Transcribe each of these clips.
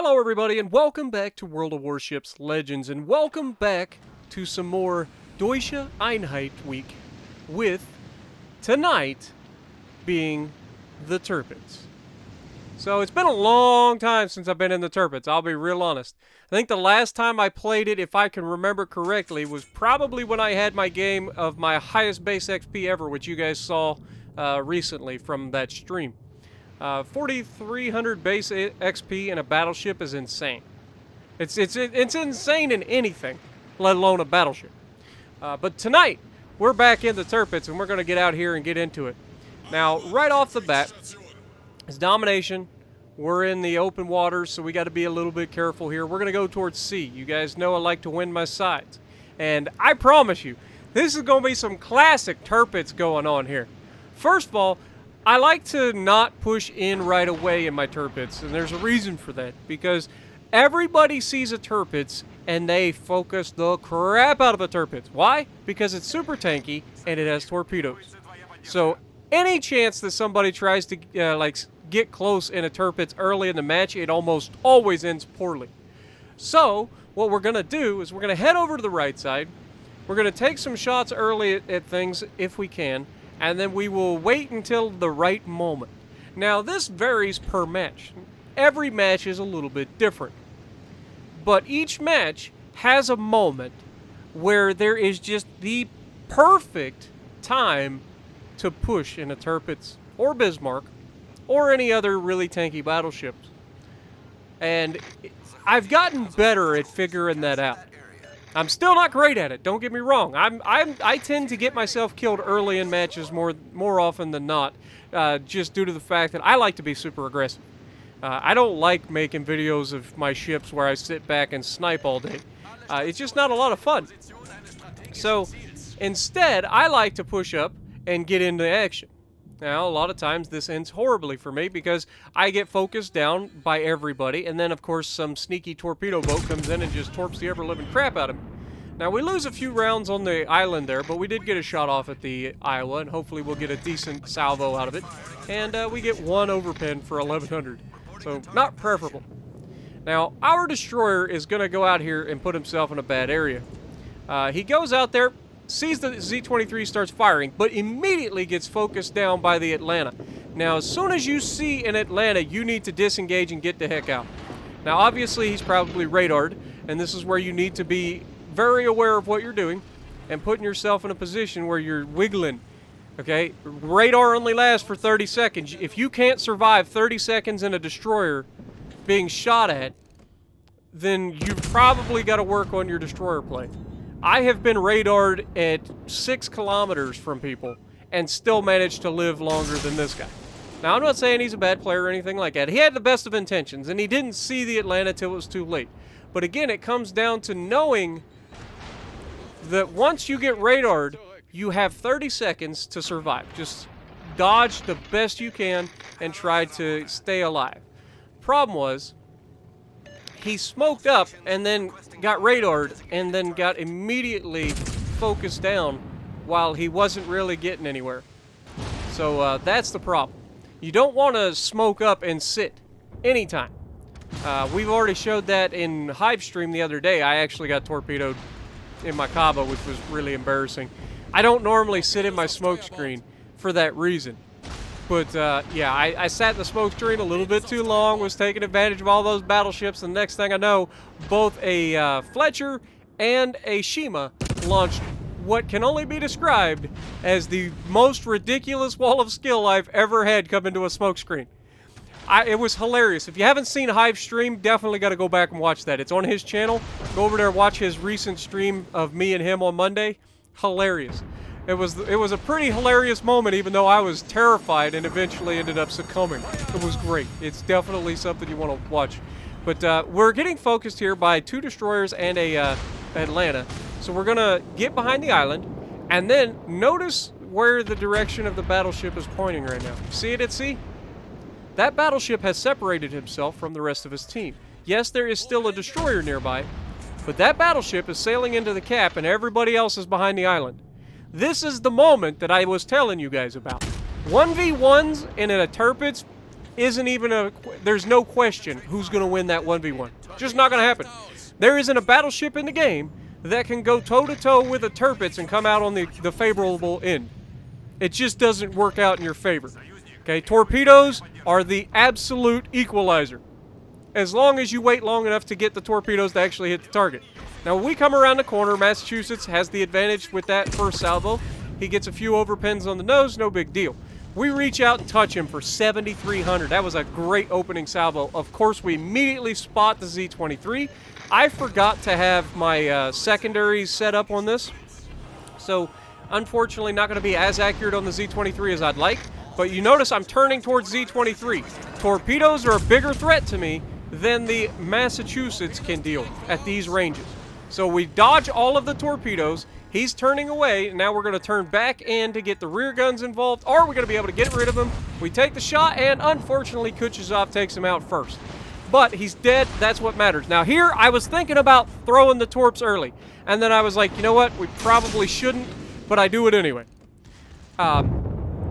Hello everybody and welcome back to World of Warships Legends, and welcome back to some more Deutsche Einheit Week, with tonight being the Tirpitz. So it's been a long time since I've been in the Tirpitz, I'll be real honest. I think the last time I played it, if I can remember correctly, was probably when I had my game of my highest base XP ever, which you guys saw recently from that stream. 4,300 base XP in a battleship is insane. It's insane in anything, let alone a battleship. But tonight, we're back in the Tirpitz, and we're going to get out here and get into it. Now, right off the bat, it's domination. We're in the open waters, so we got to be a little bit careful here. We're going to go towards sea. You guys know I like to win my sides. And I promise you, this is going to be some classic Tirpitz going on here. First of all, I like to not push in right away in my Tirpitz, and there's a reason for that, because everybody sees a Tirpitz and they focus the crap out of a Tirpitz. Why? Because it's super tanky and it has torpedoes. So any chance that somebody tries to get close in a Tirpitz early in the match, it almost always ends poorly. So what we're going to do is we're going to head over to the right side. We're going to take some shots early at things if we can, and then we will wait until the right moment. Now, this varies per match. Every match is a little bit different. But each match has a moment where there is just the perfect time to push in a Tirpitz, or Bismarck, or any other really tanky battleships. And I've gotten better at figuring that out. I'm still not great at it, don't get me wrong. I tend to get myself killed early in matches more often than not, just due to the fact that I like to be super aggressive. I don't like making videos of my ships where I sit back and snipe all day. It's just not a lot of fun. So instead, I like to push up and get into action. Now, a lot of times this ends horribly for me because I get focused down by everybody, and then of course some sneaky torpedo boat comes in and just torps the ever-living crap out of me. Now, we lose a few rounds on the island there, but we did get a shot off at the Iowa, and hopefully we'll get a decent salvo out of it. And we get one overpin for 1,100, so not preferable. Now, our destroyer is going to go out here and put himself in a bad area. He goes out there, sees the Z-23 starts firing, but immediately gets focused down by the Atlanta. Now, as soon as you see an Atlanta, you need to disengage and get the heck out. Now, obviously, he's probably radared, and this is where you need to be very aware of what you're doing and putting yourself in a position where you're wiggling, okay? Radar only lasts for 30 seconds. If you can't survive 30 seconds in a destroyer being shot at, then you've probably got to work on your destroyer play. I have been radared at 6 kilometers from people and still managed to live longer than this guy. Now, I'm not saying he's a bad player or anything like that. He had the best of intentions, and he didn't see the Atlanta till it was too late. But again, it comes down to knowing that once you get radared, you have 30 seconds to survive. Just dodge the best you can and try to stay alive. Problem was, he smoked up and then got radared and then got immediately focused down while he wasn't really getting anywhere. So that's the problem. You don't want to smoke up and sit anytime. We've already showed that in Hive Stream the other day. I actually got torpedoed in my Cabo, which was really embarrassing. I don't normally sit in my smoke screen for that reason. But, yeah, I sat in the smoke screen a little bit too long, was taking advantage of all those battleships, and the next thing I know, both a Fletcher and a Shima launched what can only be described as the most ridiculous wall of skill I've ever had come into a smoke screen. It was hilarious. If you haven't seen Hive Stream, definitely got to go back and watch that. It's on his channel. Go over there and watch his recent stream of me and him on Monday. Hilarious. It was a pretty hilarious moment, even though I was terrified and eventually ended up succumbing. It was great. It's definitely something you want to watch. But we're getting focused here by 2 destroyers and a Atlanta. So we're going to get behind the island, and then notice where the direction of the battleship is pointing right now. See it at sea? That battleship has separated himself from the rest of his team. Yes, there is still a destroyer nearby, but that battleship is sailing into the cap, and everybody else is behind the island. This is the moment that I was telling you guys about. 1v1s in a Tirpitz isn't even there's no question who's going to win that 1v1. Just not going to happen. There isn't a battleship in the game that can go toe-to-toe with the Tirpitz and come out on the favorable end. It just doesn't work out in your favor. Okay, torpedoes are the absolute equalizer. As long as you wait long enough to get the torpedoes to actually hit the target. Now, when we come around the corner, Massachusetts has the advantage with that first salvo. He gets a few overpins on the nose, no big deal. We reach out and touch him for 7,300. That was a great opening salvo. Of course, we immediately spot the Z-23. I forgot to have my secondaries set up on this. So, unfortunately, not going to be as accurate on the Z-23 as I'd like. But you notice I'm turning towards Z-23. Torpedoes are a bigger threat to me than the Massachusetts can deal at these ranges. So we dodge all of the torpedoes. He's turning away. Now we're going to turn back in to get the rear guns involved, or we're going to be able to get rid of him. We take the shot, and unfortunately, Kutuzov takes him out first. But he's dead. That's what matters. Now here, I was thinking about throwing the torps early, and then I was like, you know what? We probably shouldn't, but I do it anyway.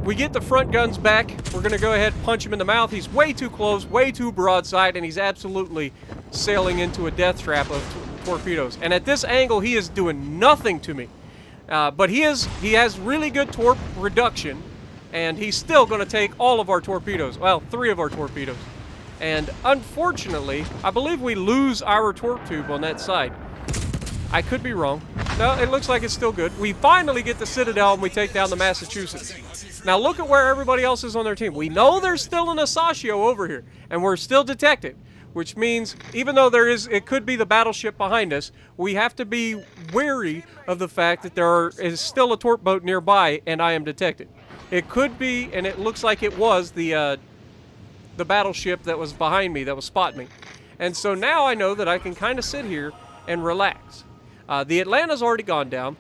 We get the front guns back. We're going to go ahead and punch him in the mouth. He's way too close, way too broadside, and he's absolutely sailing into a death trap of torpedoes. And at this angle, he is doing nothing to me. But he has really good torp reduction, and he's still going to take all of our torpedoes. Well, 3 of our torpedoes. And unfortunately, I believe we lose our torp tube on that side. I could be wrong. No, it looks like it's still good. We finally get the Citadel, and we take down the Massachusetts. Now look at where everybody else is on their team. We know there's still an Asashio over here, and we're still detected, which means even though it could be the battleship behind us, we have to be wary of the fact that there is still a torp boat nearby, and I am detected. It could be, and it looks like it was the battleship that was behind me, that was spotting me. And so now I know that I can kind of sit here and relax. The Atlanta's already gone down.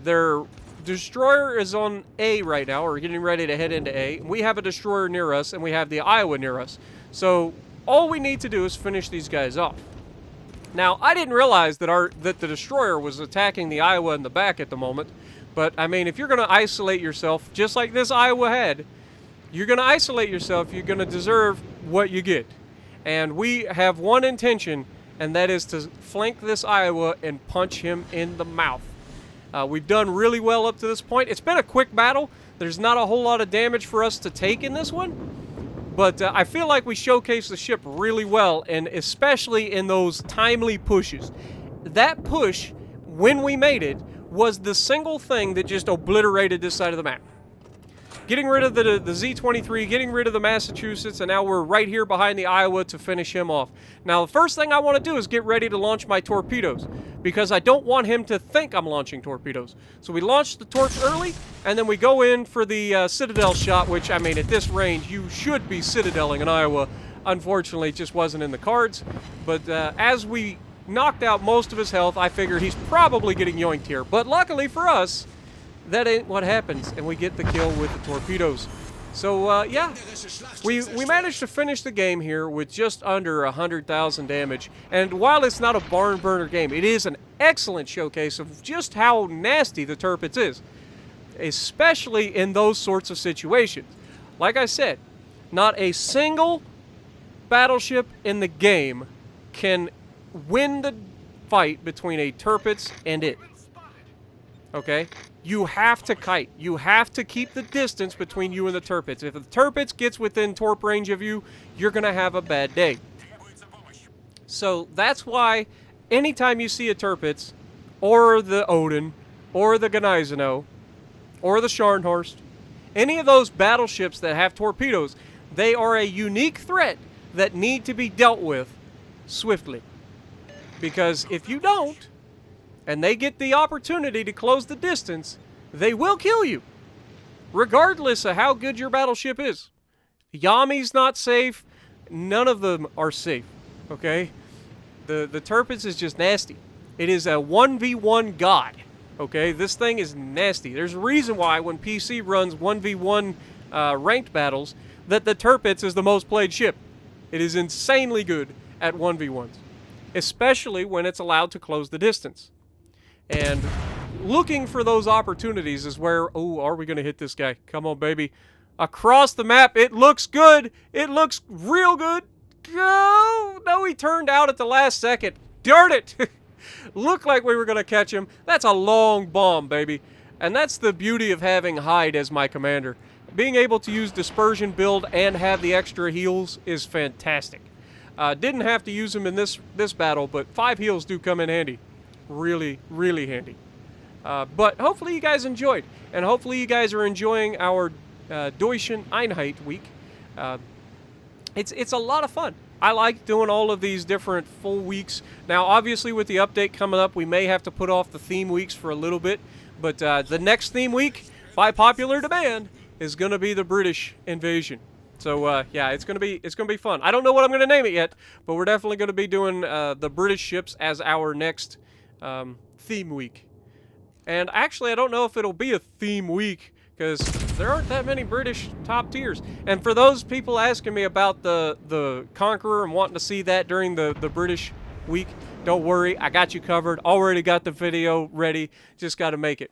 Their destroyer is on A right now, or getting ready to head into A. We have a destroyer near us, and we have the Iowa near us. So all we need to do is finish these guys off. Now, I didn't realize that the destroyer was attacking the Iowa in the back at the moment. But, I mean, if you're going to isolate yourself, just like this Iowa had, you're going to isolate yourself, you're going to deserve what you get. And we have one intention, and that is to flank this Iowa and punch him in the mouth. We've done really well up to this point. It's been a quick battle. There's not a whole lot of damage for us to take in this one. But I feel like we showcased the ship really well, and especially in those timely pushes. That push, when we made it, was the single thing that just obliterated this side of the map. Getting rid of the Z-23, getting rid of the Massachusetts, and now we're right here behind the Iowa to finish him off. Now, the first thing I want to do is get ready to launch my torpedoes, because I don't want him to think I'm launching torpedoes. So we launch the torps early, and then we go in for the Citadel shot, which, I mean, at this range, you should be Citadeling an Iowa. Unfortunately, it just wasn't in the cards. But as we knocked out most of his health, I figured he's probably getting yoinked here. But luckily for us, that ain't what happens, and we get the kill with the torpedoes. So, yeah, we managed to finish the game here with just under 100,000 damage. And while it's not a barn burner game, it is an excellent showcase of just how nasty the Tirpitz is, especially in those sorts of situations. Like I said, not a single battleship in the game can win the fight between a Tirpitz and it. Okay? You have to kite. You have to keep the distance between you and the Tirpitz. If the Tirpitz gets within torp range of you, you're going to have a bad day. So that's why anytime you see a Tirpitz, or the Odin, or the Gneisenau, or the Scharnhorst, any of those battleships that have torpedoes, they are a unique threat that need to be dealt with swiftly. Because if you don't, and they get the opportunity to close the distance, they will kill you, regardless of how good your battleship is. Yami's not safe. None of them are safe, okay? The Tirpitz is just nasty. It is a 1v1 god, okay? This thing is nasty. There's a reason why when PC runs 1v1 ranked battles, that the Tirpitz is the most played ship. It is insanely good at 1v1s, especially when it's allowed to close the distance. And looking for those opportunities is where, oh, are we going to hit this guy? Come on, baby. across the map. It looks good. It looks real good. Go! No, he turned out at the last second. Darn it! Looked like we were going to catch him. That's a long bomb, baby. And that's the beauty of having Hyde as my commander. Being able to use dispersion build and have the extra heals is fantastic. Didn't have to use them in this battle, but 5 heals do come in handy. Really, really handy. But hopefully you guys enjoyed. And hopefully you guys are enjoying our Deutschen Einheit week. It's a lot of fun. I like doing all of these different full weeks. Now, obviously, with the update coming up, we may have to put off the theme weeks for a little bit. But the next theme week, by popular demand, is going to be the British invasion. So, yeah, it's gonna be fun. I don't know what I'm going to name it yet, but we're definitely going to be doing the British ships as our next theme week. And actually, I don't know if it'll be a theme week, because there aren't that many British top tiers. And for those people asking me about the Conqueror and wanting to see that during the British week, don't worry, I got you covered. Already got the video ready, just got to make it.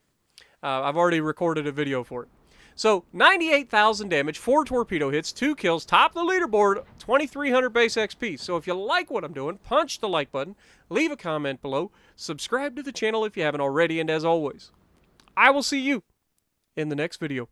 I've already recorded a video for it. So, 98,000 damage, 4 torpedo hits, 2 kills, top of the leaderboard, 2,300 base XP. So if you like what I'm doing, punch the like button, leave a comment below, subscribe to the channel if you haven't already, and as always, I will see you in the next video.